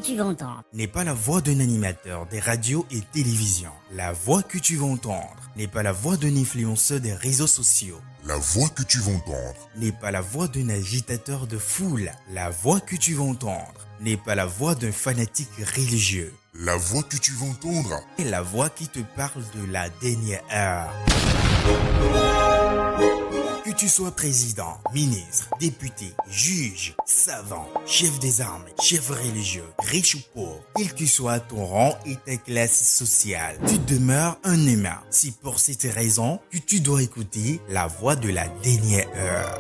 tu vas entendre n'est pas la voix d'un animateur des radios et télévisions. La voix que tu vas entendre n'est pas la voix d'un influenceur des réseaux sociaux. La voix que tu vas entendre n'est pas la voix d'un agitateur de foule. La voix que tu vas entendre n'est pas la voix d'un fanatique religieux. La voix que tu vas entendre est la voix qui te parle de la dernière heure. Que tu sois président, ministre, député, juge, savant, chef des armées, chef religieux, riche ou pauvre, quel que soit ton rang et ta classe sociale, tu demeures un humain. C'est pour cette raison que tu dois écouter la voix de la dernière heure.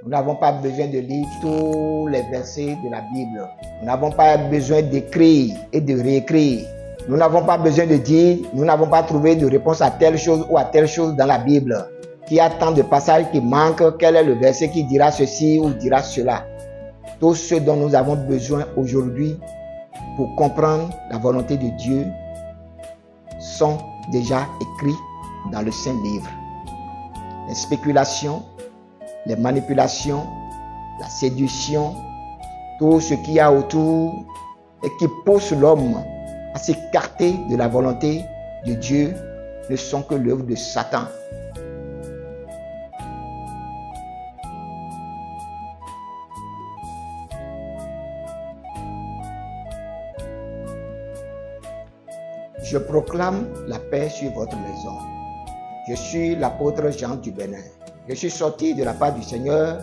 Nous n'avons pas besoin de lire tous les versets de la Bible. Nous n'avons pas besoin d'écrire et de réécrire. Nous n'avons pas besoin de dire, nous n'avons pas trouvé de réponse à telle chose ou à telle chose dans la Bible. Qu'il y a tant de passages qui manquent, quel est le verset qui dira ceci ou dira cela. Tout ce dont nous avons besoin aujourd'hui pour comprendre la volonté de Dieu sont déjà écrits dans le Saint-Livre. Les spéculations, les manipulations, la séduction, tout ce qu'il y a autour et qui pousse l'homme à s'écarter de la volonté de Dieu ne sont que l'œuvre de Satan. Je proclame la paix sur votre maison. Je suis l'apôtre Jean du Bénin. Je suis sorti de la part du Seigneur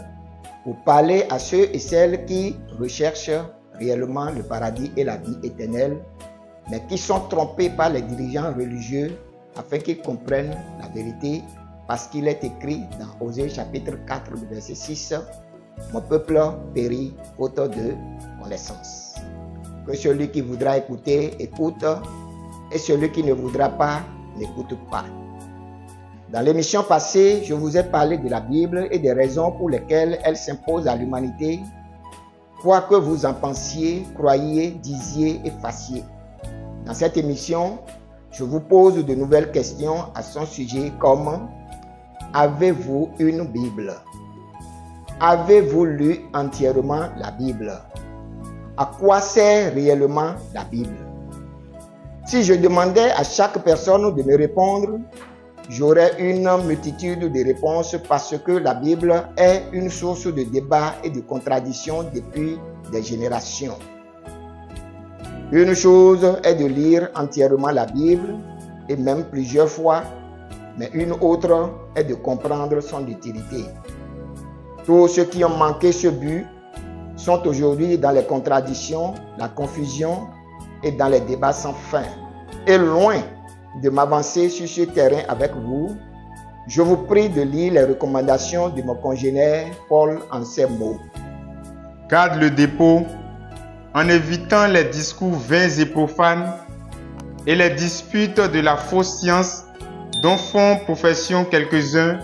pour parler à ceux et celles qui recherchent réellement le paradis et la vie éternelle, mais qui sont trompés par les dirigeants religieux afin qu'ils comprennent la vérité, parce qu'il est écrit dans Osée chapitre 4, verset 6, « Mon peuple périt faute de connaissance. » Que celui qui voudra écouter, écoute, et celui qui ne voudra pas, n'écoute pas. Dans l'émission passée, je vous ai parlé de la Bible et des raisons pour lesquelles elle s'impose à l'humanité, quoi que vous en pensiez, croyiez, disiez et fassiez. Dans cette émission, je vous pose de nouvelles questions à son sujet comme: avez-vous une Bible? Avez-vous lu entièrement la Bible? À quoi sert réellement la Bible? Si je demandais à chaque personne de me répondre, j'aurais une multitude de réponses parce que la Bible est une source de débat et de contradiction depuis des générations. Une chose est de lire entièrement la Bible, et même plusieurs fois, mais une autre est de comprendre son utilité. Tous ceux qui ont manqué ce but sont aujourd'hui dans les contradictions, la confusion et dans les débats sans fin. Et loin de m'avancer sur ce terrain avec vous, je vous prie de lire les recommandations de mon congénère Paul en ces mots. Garde le dépôt en évitant les discours vains et profanes et les disputes de la fausse science dont font profession quelques-uns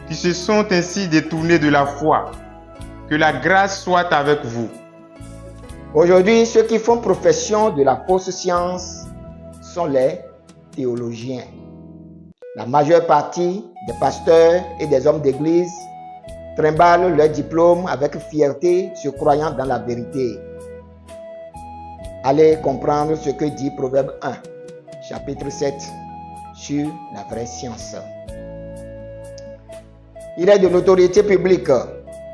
qui se sont ainsi détournés de la foi. Que la grâce soit avec vous. Aujourd'hui, ceux qui font profession de la fausse science sont les théologiens. La majeure partie des pasteurs et des hommes d'église trimballent leur diplôme avec fierté, se croyant dans la vérité. Allez comprendre ce que dit Proverbe 1, chapitre 7, sur la vraie science. Il est de l'autorité publique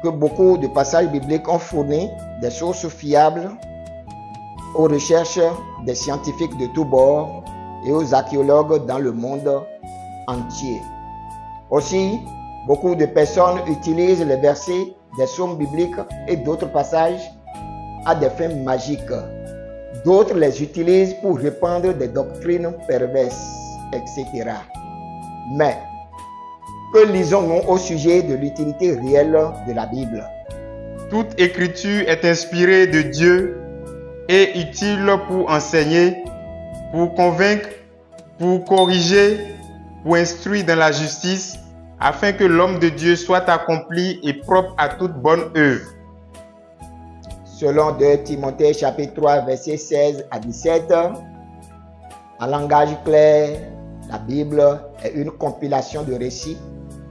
que beaucoup de passages bibliques ont fourni des sources fiables aux recherches des scientifiques de tous bords et aux archéologues dans le monde entier. Aussi, beaucoup de personnes utilisent les versets des psaumes bibliques et d'autres passages à des fins magiques. D'autres les utilisent pour répandre des doctrines perverses, etc. Mais, que lisons-nous au sujet de l'utilité réelle de la Bible? Toute écriture est inspirée de Dieu et utile pour enseigner, pour convaincre, pour corriger, pour instruire dans la justice, afin que l'homme de Dieu soit accompli et propre à toute bonne œuvre. Selon 2 Timothée chapitre 3, versets 16 à 17, en langage clair, la Bible est une compilation de récits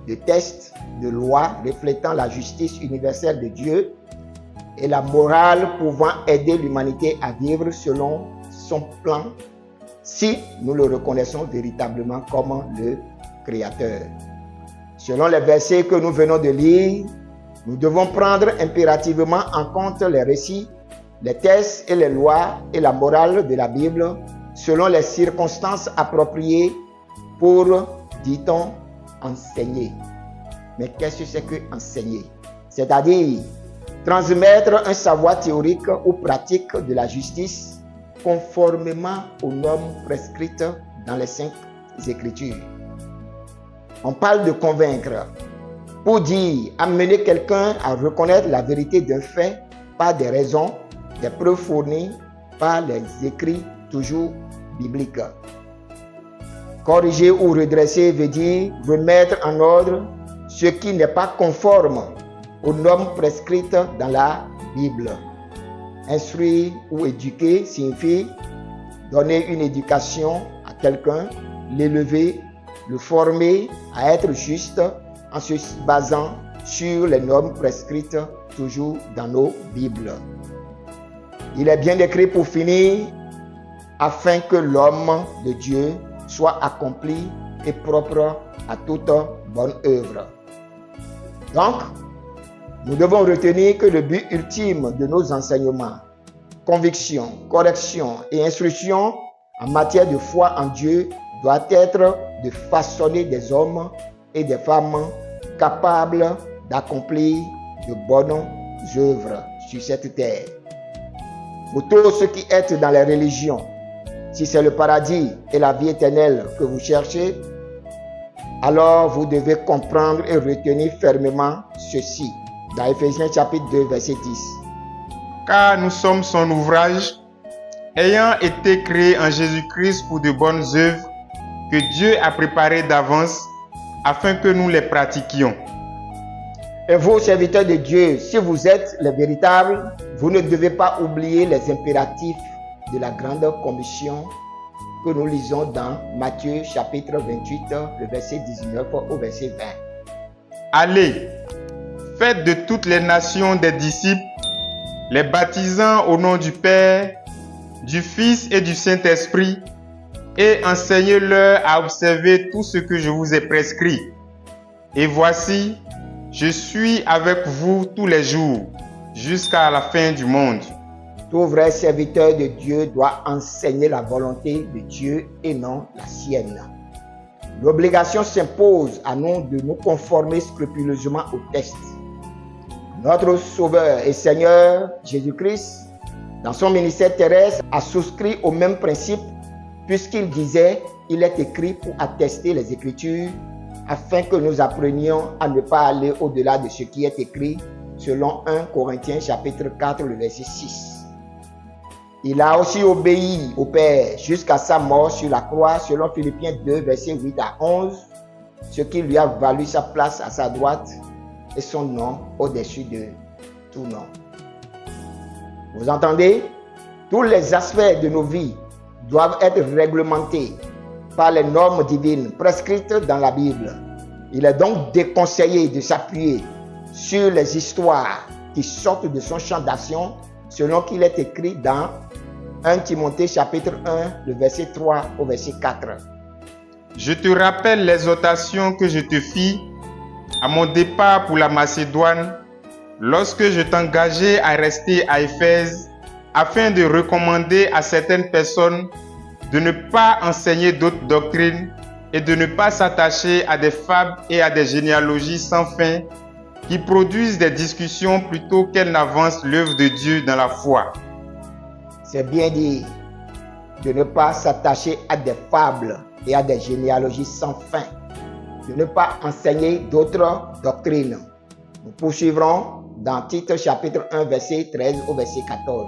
de tests, de lois reflétant la justice universelle de Dieu et la morale pouvant aider l'humanité à vivre selon son plan si nous le reconnaissons véritablement comme le Créateur. Selon les versets que nous venons de lire, nous devons prendre impérativement en compte les récits, les tests et les lois et la morale de la Bible selon les circonstances appropriées pour, dit-on, enseigner. Mais qu'est-ce que c'est que enseigner? C'est-à-dire transmettre un savoir théorique ou pratique de la justice conformément aux normes prescrites dans les Saintes Écritures. On parle de convaincre pour dire amener quelqu'un à reconnaître la vérité d'un fait par des raisons, des preuves fournies par les écrits toujours bibliques. Corriger ou redresser veut dire remettre en ordre ce qui n'est pas conforme aux normes prescrites dans la Bible. Instruire ou éduquer signifie donner une éducation à quelqu'un, l'élever, le former à être juste en se basant sur les normes prescrites toujours dans nos Bibles. Il est bien écrit pour finir, afin que l'homme de Dieu soit accompli et propre à toute bonne œuvre. Donc, nous devons retenir que le but ultime de nos enseignements, convictions, corrections et instructions en matière de foi en Dieu doit être de façonner des hommes et des femmes capables d'accomplir de bonnes œuvres sur cette terre. Pour tous ceux qui êtes dans les religions, si c'est le paradis et la vie éternelle que vous cherchez, alors vous devez comprendre et retenir fermement ceci. Dans Éphésiens chapitre 2, verset 10. Car nous sommes son ouvrage, ayant été créés en Jésus-Christ pour de bonnes œuvres que Dieu a préparées d'avance afin que nous les pratiquions. Et vous, serviteurs de Dieu, si vous êtes les véritables, vous ne devez pas oublier les impératifs de la grande commission que nous lisons dans Matthieu chapitre 28, le verset 19 au verset 20. Allez, faites de toutes les nations des disciples, les baptisant au nom du Père, du Fils et du Saint-Esprit, et enseignez-leur à observer tout ce que je vous ai prescrit. Et voici, je suis avec vous tous les jours, jusqu'à la fin du monde. Tout vrai serviteur de Dieu doit enseigner la volonté de Dieu et non la sienne. L'obligation s'impose à nous de nous conformer scrupuleusement au texte. Notre Sauveur et Seigneur Jésus-Christ, dans son ministère terrestre, a souscrit au même principe puisqu'il disait « Il est écrit pour attester les Écritures afin que nous apprenions à ne pas aller au-delà de ce qui est écrit selon 1 Corinthiens chapitre 4, le verset 6. » Il a aussi obéi au Père jusqu'à sa mort sur la croix selon Philippiens 2, verset 8 à 11, ce qui lui a valu sa place à sa droite et son nom au-dessus de tout nom. Vous entendez? Tous les aspects de nos vies doivent être réglementés par les normes divines prescrites dans la Bible. Il est donc déconseillé de s'appuyer sur les histoires qui sortent de son champ d'action selon qu'il est écrit dans 1 Timothée chapitre 1, le verset 3 au verset 4. Je te rappelle l'exhortation que je te fis à mon départ pour la Macédoine, lorsque je t'engageai à rester à Éphèse, afin de recommander à certaines personnes de ne pas enseigner d'autres doctrines et de ne pas s'attacher à des fables et à des généalogies sans fin qui produisent des discussions plutôt qu'elles n'avancent l'œuvre de Dieu dans la foi. C'est bien dit de ne pas s'attacher à des fables et à des généalogies sans fin, de ne pas enseigner d'autres doctrines. Nous poursuivrons dans Tite chapitre 1, verset 13 au verset 14.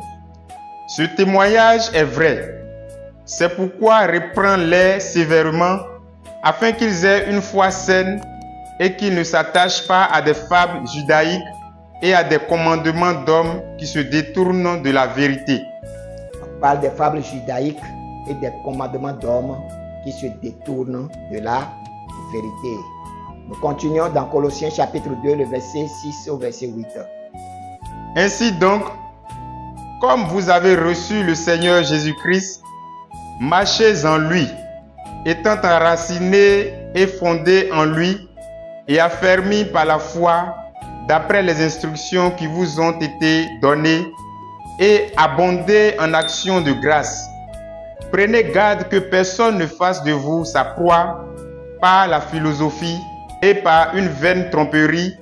Ce témoignage est vrai. C'est pourquoi reprends-les sévèrement, afin qu'ils aient une foi saine et qu'ils ne s'attachent pas à des fables judaïques et à des commandements d'hommes qui se détournent de la vérité. On parle des fables judaïques et des commandements d'hommes qui se détournent de la vérité. Nous continuons dans Colossiens chapitre 2, le verset 6 au verset 8. Ainsi donc, comme vous avez reçu le Seigneur Jésus-Christ, marchez en lui, étant enracinés et fondés en lui et affermis par la foi d'après les instructions qui vous ont été données et abondez en actions de grâce. Prenez garde que personne ne fasse de vous sa proie par la philosophie et par une vaine tromperie,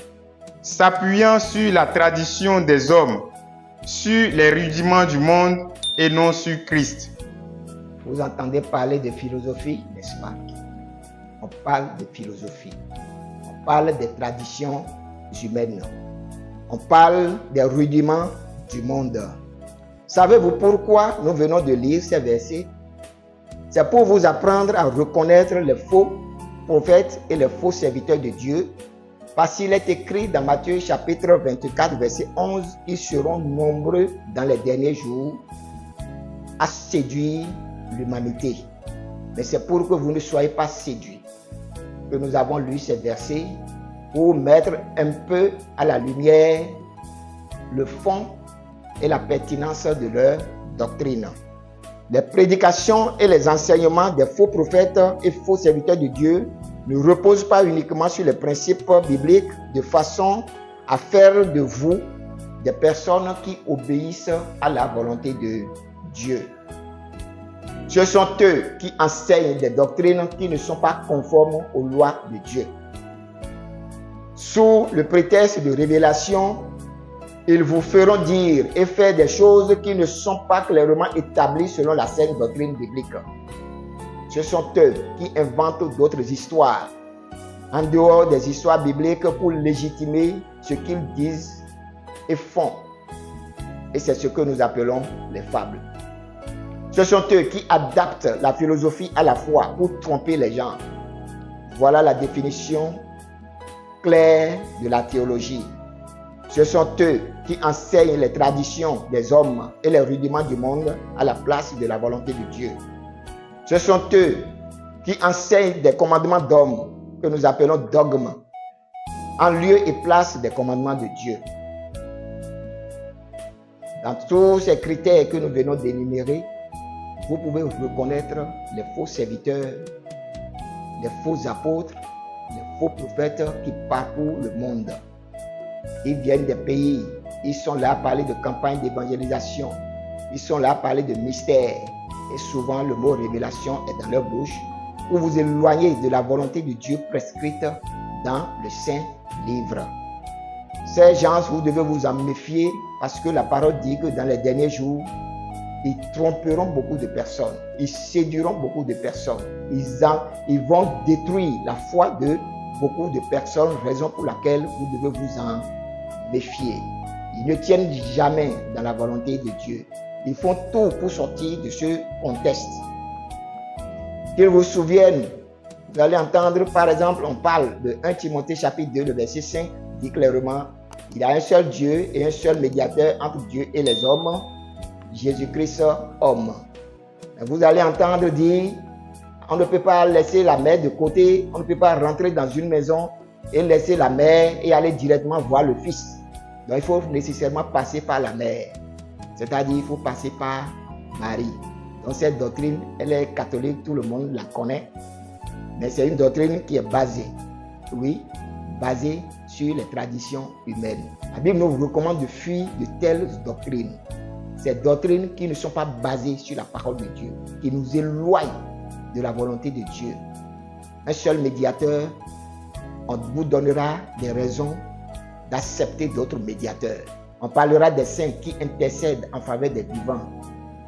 s'appuyant sur la tradition des hommes, sur les rudiments du monde et non sur Christ. Vous entendez parler de philosophie, n'est-ce pas? On parle de philosophie. On parle des traditions humaines. On parle des rudiments du monde. Savez-vous pourquoi nous venons de lire ces versets? C'est pour vous apprendre à reconnaître les faux prophètes et les faux serviteurs de Dieu. Parce qu'il est écrit dans Matthieu chapitre 24, verset 11, ils seront nombreux dans les derniers jours à séduire l'humanité. Mais c'est pour que vous ne soyez pas séduits que nous avons lu ces versets pour mettre un peu à la lumière le fond et la pertinence de leur doctrine. Les prédications et les enseignements des faux prophètes et faux serviteurs de Dieu ne reposent pas uniquement sur les principes bibliques de façon à faire de vous des personnes qui obéissent à la volonté de Dieu. Ce sont eux qui enseignent des doctrines qui ne sont pas conformes aux lois de Dieu. Sous le prétexte de révélation, ils vous feront dire et faire des choses qui ne sont pas clairement établies selon la saine doctrine biblique. Ce sont eux qui inventent d'autres histoires en dehors des histoires bibliques pour légitimer ce qu'ils disent et font. Et c'est ce que nous appelons les fables. Ce sont eux qui adaptent la philosophie à la foi pour tromper les gens. Voilà la définition claire de la théologie. Ce sont eux qui enseignent les traditions des hommes et les rudiments du monde à la place de la volonté de Dieu. Ce sont eux qui enseignent des commandements d'hommes que nous appelons dogmes en lieu et place des commandements de Dieu. Dans tous ces critères que nous venons d'énumérer, vous pouvez reconnaître les faux serviteurs, les faux apôtres, les faux prophètes qui parcourent le monde. Ils viennent des pays, ils sont là à parler de campagne d'évangélisation, ils sont là à parler de mystère. Et souvent le mot révélation est dans leur bouche pour vous éloigner de la volonté de Dieu prescrite dans le Saint Livre. Ces gens, vous devez vous en méfier parce que la parole dit que dans les derniers jours, ils tromperont beaucoup de personnes, ils séduiront beaucoup de personnes, ils vont détruire la foi de beaucoup de personnes, raison pour laquelle vous devez vous en méfier. Ils ne tiennent jamais dans la volonté de Dieu. Ils font tout pour sortir de ce contexte. Qu'ils vous souviennent, vous allez entendre par exemple, on parle de 1 Timothée chapitre 2, le verset 5, dit clairement, il y a un seul Dieu et un seul médiateur entre Dieu et les hommes, Jésus-Christ homme. Vous allez entendre dire, on ne peut pas laisser la mère de côté, on ne peut pas rentrer dans une maison et laisser la mère et aller directement voir le fils. Donc il faut nécessairement passer par la mère. C'est-à-dire il faut passer par Marie. Donc cette doctrine, elle est catholique, tout le monde la connaît. Mais c'est une doctrine qui est basée, oui, basée sur les traditions humaines. La Bible nous recommande de fuir de telles doctrines. Ces doctrines qui ne sont pas basées sur la parole de Dieu, qui nous éloignent de la volonté de Dieu. Un seul médiateur, on vous donnera des raisons d'accepter d'autres médiateurs. On parlera des saints qui intercèdent en faveur des vivants.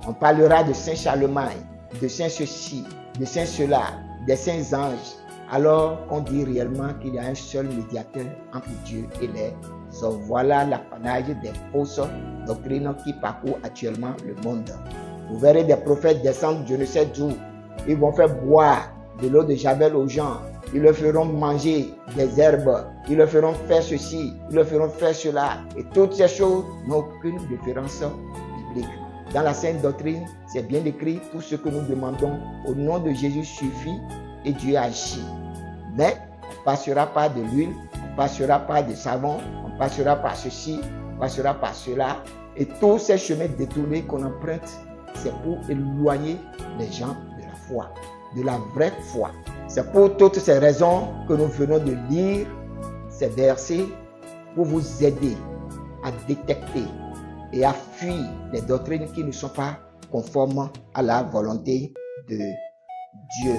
On parlera de Saint Charlemagne, de Saint ceci, de Saint cela, des saints anges, alors qu'on dit réellement qu'il y a un seul médiateur entre Dieu et les hommes. Voilà l'apanage des fausses doctrines qui parcourent actuellement le monde. Vous verrez des prophètes descendre je ne sais d'où. Ils vont faire boire de l'eau de Javel aux gens. Ils leur feront manger des herbes. Ils leur feront faire ceci. Ils leur feront faire cela. Et toutes ces choses n'ont aucune référence biblique. Dans la Sainte Doctrine, c'est bien écrit, tout ce que nous demandons au nom de Jésus suffit et Dieu agit. Mais on passera par de l'huile, on passera par des savons, on passera par ceci, on passera par cela. Et tous ces chemins détournés qu'on emprunte, c'est pour éloigner les gens de la foi, de la vraie foi. C'est pour toutes ces raisons que nous venons de lire ces versets pour vous aider à détecter et à fuir les doctrines qui ne sont pas conformes à la volonté de Dieu.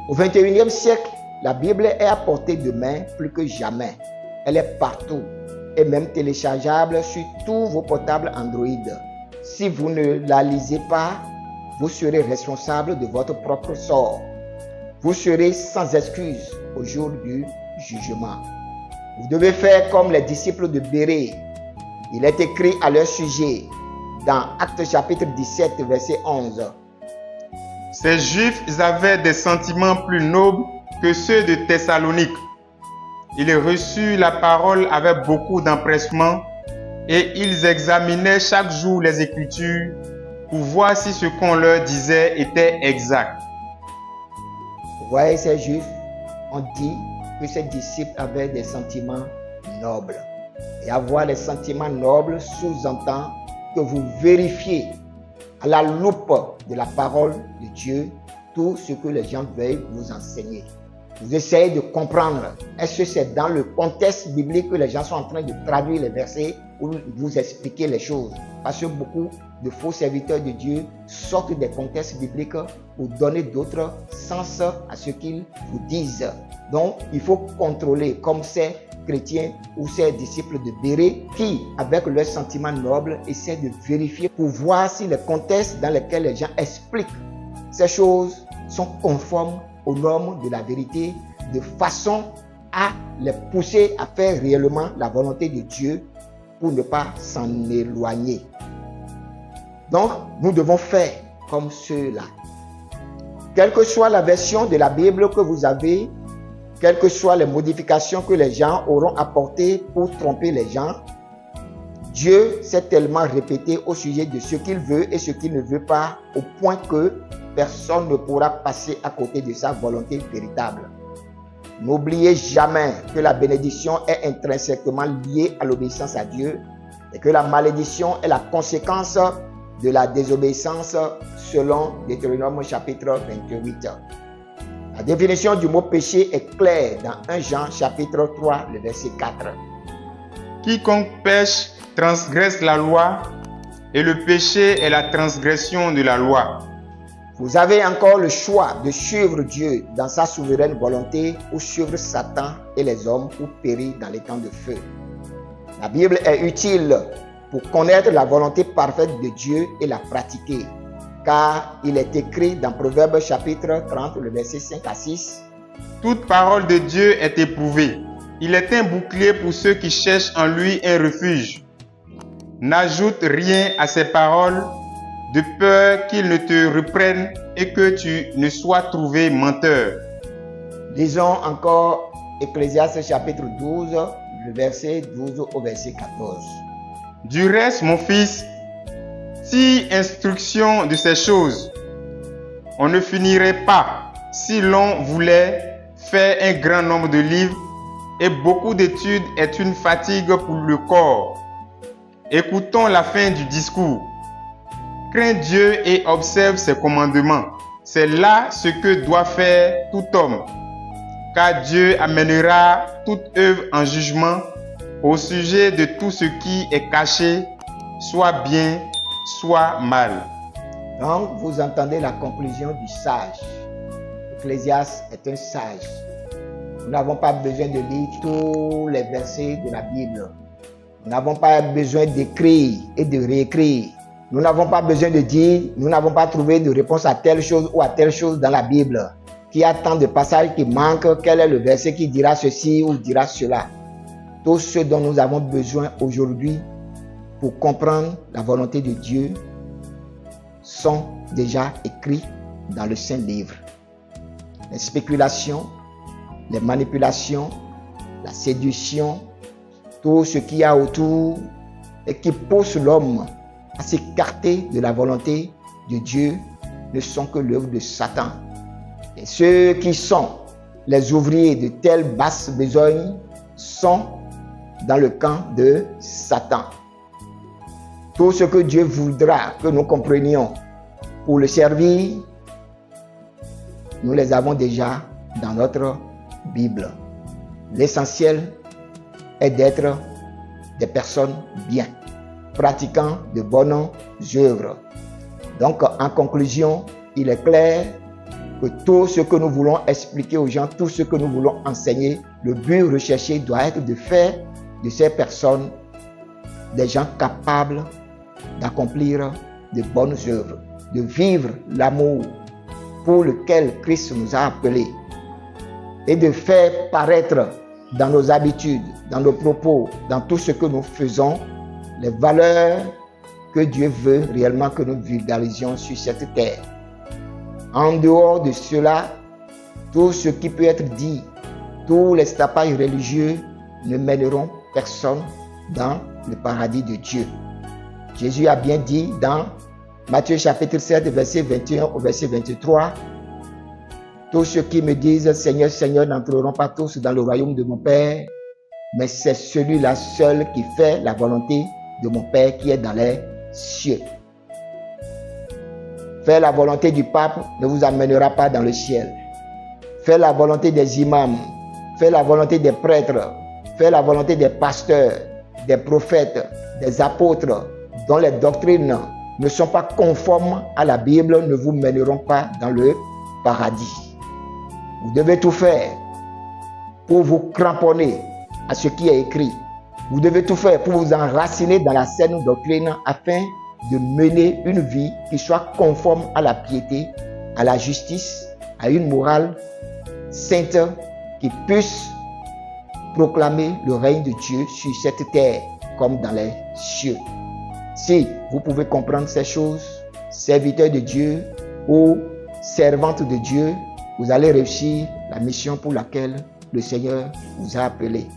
Au 21e siècle, la Bible est à portée de main plus que jamais. Elle est partout et même téléchargeable sur tous vos portables Android. Si vous ne la lisez pas, vous serez responsable de votre propre sort. Vous serez sans excuse au jour du jugement. Vous devez faire comme les disciples de Bérée. Il est écrit à leur sujet dans Actes chapitre 17, verset 11. Ces Juifs avaient des sentiments plus nobles que ceux de Thessalonique. Ils reçurent la parole avec beaucoup d'empressement et ils examinaient chaque jour les Écritures pour voir si ce qu'on leur disait était exact. Vous voyez, ces Juifs ont dit que ces disciples avaient des sentiments nobles. Et avoir les sentiments nobles sous-entend que vous vérifiez à la loupe de la parole de Dieu tout ce que les gens veulent vous enseigner. Vous essayez de comprendre, est-ce que c'est dans le contexte biblique que les gens sont en train de traduire les versets ou vous expliquer les choses? Parce que beaucoup de faux serviteurs de Dieu sortent des contextes bibliques pour donner d'autres sens à ce qu'ils vous disent. Donc, il faut contrôler comme ces chrétiens ou ces disciples de Bérée qui, avec leurs sentiments nobles, essaient de vérifier pour voir si les contextes dans lesquels les gens expliquent ces choses sont conformes aux normes de la vérité, de façon à les pousser à faire réellement la volonté de Dieu pour ne pas s'en éloigner. Donc, nous devons faire comme ceux-là. Quelle que soit la version de la Bible que vous avez, quelles que soient les modifications que les gens auront apportées pour tromper les gens, Dieu s'est tellement répété au sujet de ce qu'il veut et ce qu'il ne veut pas, au point que personne ne pourra passer à côté de sa volonté véritable. N'oubliez jamais que la bénédiction est intrinsèquement liée à l'obéissance à Dieu et que la malédiction est la conséquence de la désobéissance selon Deutéronome chapitre 28. La définition du mot péché est claire dans 1 Jean chapitre 3, le verset 4. Quiconque pêche transgresse la loi et le péché est la transgression de la loi. Vous avez encore le choix de suivre Dieu dans sa souveraine volonté ou suivre Satan et les hommes ou périr dans les temps de feu. La Bible est utile pour connaître la volonté parfaite de Dieu et la pratiquer. Car il est écrit dans Proverbes chapitre 30, le verset 5 à 6. Toute parole de Dieu est éprouvée. Il est un bouclier pour ceux qui cherchent en lui un refuge. N'ajoute rien à ces paroles, de peur qu'ils ne te reprennent et que tu ne sois trouvé menteur. Lisons encore Ecclésiaste chapitre 12, le verset 12 au verset 14. Du reste, mon fils, si instruction de ces choses, on ne finirait pas si l'on voulait faire un grand nombre de livres et beaucoup d'études est une fatigue pour le corps. Écoutons la fin du discours. Crains Dieu et observe ses commandements. C'est là ce que doit faire tout homme. Car Dieu amènera toute œuvre en jugement au sujet de tout ce qui est caché, soit bien, soit mal. Donc, vous entendez la conclusion du sage. Ecclésiaste est un sage. Nous n'avons pas besoin de lire tous les versets de la Bible. Nous n'avons pas besoin d'écrire et de réécrire. Nous n'avons pas besoin de dire, nous n'avons pas trouvé de réponse à telle chose ou à telle chose dans la Bible. Qu'il y a tant de passages qui manquent, quel est le verset qui dira ceci ou dira cela. Tout ce dont nous avons besoin aujourd'hui pour comprendre la volonté de Dieu sont déjà écrits dans le Saint-Livre. Les spéculations, les manipulations, la séduction, tout ce qu'il y a autour et qui pousse l'homme à s'écarter de la volonté de Dieu ne sont que l'œuvre de Satan. Et ceux qui sont les ouvriers de telle basse besogne sont dans le camp de Satan. Tout ce que Dieu voudra que nous comprenions pour le servir, nous les avons déjà dans notre Bible. L'essentiel est d'être des personnes bien, pratiquant de bonnes œuvres. Donc, en conclusion, il est clair que tout ce que nous voulons expliquer aux gens, tout ce que nous voulons enseigner, le but recherché doit être de faire de ces personnes des gens capables d'accomplir de bonnes œuvres, de vivre l'amour pour lequel Christ nous a appelés et de faire paraître dans nos habitudes, dans nos propos, dans tout ce que nous faisons, les valeurs que Dieu veut réellement que nous vulgarisions sur cette terre. En dehors de cela, tout ce qui peut être dit, tous les tapages religieux ne mèneront personne dans le paradis de Dieu. Jésus a bien dit dans Matthieu chapitre 7, verset 21 au verset 23, « Tous ceux qui me disent « Seigneur, Seigneur » n'entreront pas tous dans le royaume de mon Père, mais c'est celui-là seul qui fait la volonté de mon Père qui est dans les cieux. » Faire la volonté du pape ne vous amènera pas dans le ciel. Faire la volonté des imams, faire la volonté des prêtres, faire la volonté des pasteurs, des prophètes, des apôtres, dont les doctrines ne sont pas conformes à la Bible, ne vous mèneront pas dans le paradis. Vous devez tout faire pour vous cramponner à ce qui est écrit. Vous devez tout faire pour vous enraciner dans la saine doctrine afin de mener une vie qui soit conforme à la piété, à la justice, à une morale sainte qui puisse proclamer le règne de Dieu sur cette terre comme dans les cieux. Si vous pouvez comprendre ces choses, serviteurs de Dieu ou servantes de Dieu, vous allez réussir la mission pour laquelle le Seigneur vous a appelé.